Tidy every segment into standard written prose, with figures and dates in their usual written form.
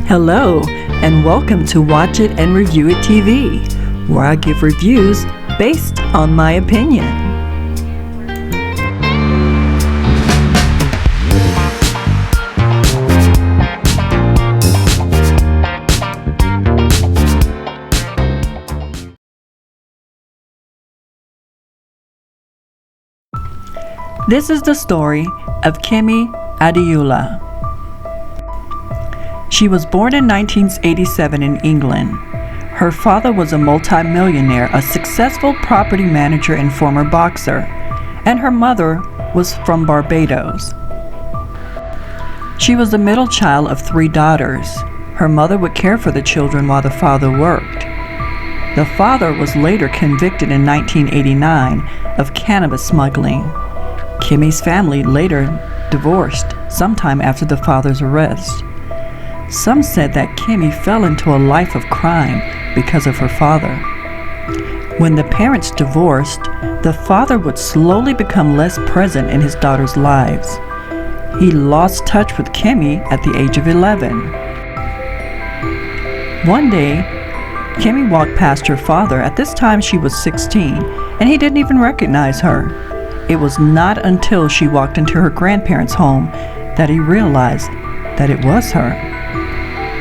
Hello, and welcome to Watch It and Review It TV, where I give reviews based on my opinion. This is the story of Kemi Adeyoola. She was born in 1987 in England. Her father was a multi-millionaire, a successful property manager and former boxer, and her mother was from Barbados. She was the middle child of 3 daughters. Her mother would care for the children while the father worked. The father was later convicted in 1989 of cannabis smuggling. Kemi's family later divorced sometime after the father's arrest. Some said that Kemi fell into a life of crime because of her father. When the parents divorced, the father would slowly become less present in his daughters' lives. He lost touch with Kemi at the age of 11. One day, Kemi walked past her father. At this time she was 16, and he didn't even recognize her. It was not until she walked into her grandparents' home that he realized that it was her.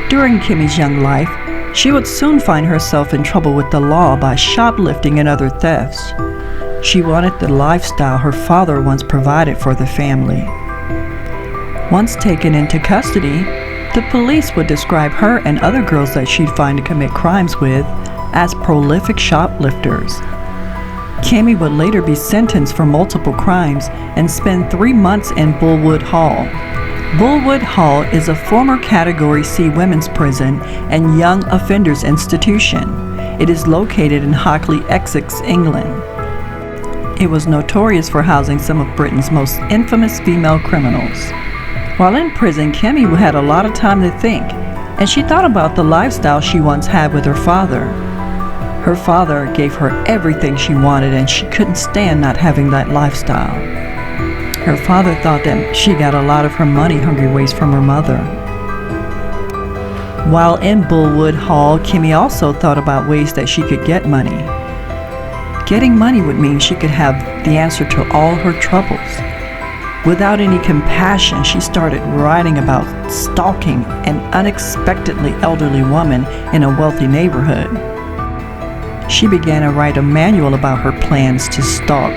During Kemi's young life, she would soon find herself in trouble with the law by shoplifting and other thefts. She wanted the lifestyle her father once provided for the family. Once taken into custody, the police would describe her and other girls that she'd find to commit crimes with as prolific shoplifters. Kemi would later be sentenced for multiple crimes and spend 3 months in Bullwood Hall. Bullwood Hall is a former Category C women's prison and young offenders institution. It is located in Hockley, Essex, England. It was notorious for housing some of Britain's most infamous female criminals. While in prison, Kemi had a lot of time to think, and she thought about the lifestyle she once had with her father. Her father gave her everything she wanted, and she couldn't stand not having that lifestyle. Her father thought that she got a lot of her money-hungry ways from her mother. While in Bullwood Hall, Kemi also thought about ways that she could get money. Getting money would mean she could have the answer to all her troubles. Without any compassion, she started writing about stalking an unexpectedly elderly woman in a wealthy neighborhood. She began to write a manual about her plans to stalk,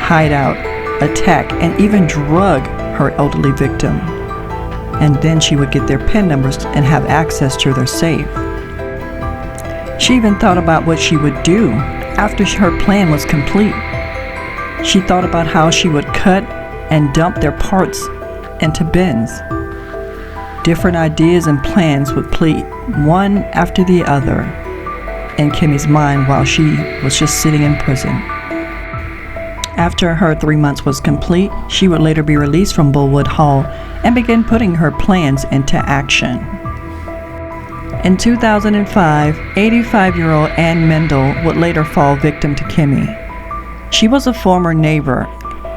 hide out, attack, and even drug her elderly victim. And then she would get their PIN numbers and have access to their safe. She even thought about what she would do after her plan was complete. She thought about how she would cut and dump their parts into bins. Different ideas and plans would play one after the other in Kemi's mind while she was just sitting in prison. After her 3 months was complete, she would later be released from Bullwood Hall and begin putting her plans into action. In 2005, 85-year-old Anne Mendel would later fall victim to Kemi. She was a former neighbor,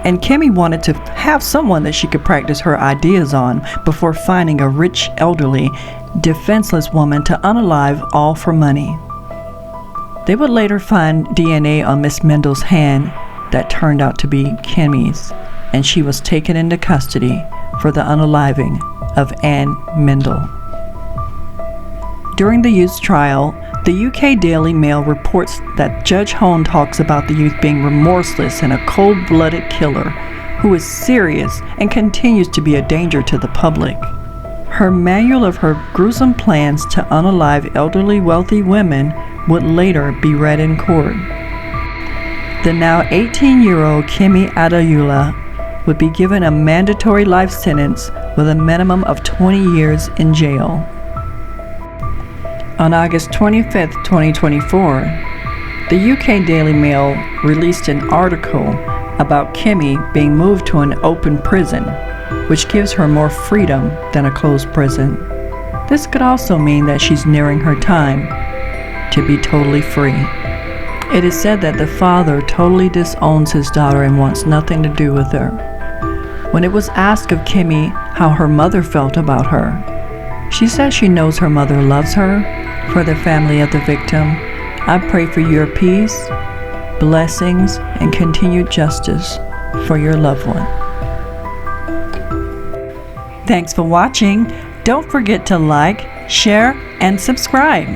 and Kemi wanted to have someone that she could practice her ideas on before finding a rich, elderly, defenseless woman to unalive, all for money. They would later find DNA on Miss Mendel's hand that turned out to be Kemi's, and she was taken into custody for the unaliving of Anne Mendel. During the youth's trial, the UK Daily Mail reports that Judge Hone talks about the youth being remorseless and a cold-blooded killer who is serious and continues to be a danger to the public. Her manual of her gruesome plans to unalive elderly wealthy women would later be read in court. The now 18-year-old Kemi Adeyoola would be given a mandatory life sentence with a minimum of 20 years in jail. On August 25, 2024, the UK Daily Mail released an article about Kemi being moved to an open prison, which gives her more freedom than a closed prison. This could also mean that she's nearing her time to be totally free. It is said that the father totally disowns his daughter and wants nothing to do with her. When it was asked of Kemi how her mother felt about her, She says she knows her mother loves her. For the family of the victim, I pray for your peace, blessings, and continued justice for your loved one. Thanks for watching. Don't forget to like, share, and subscribe.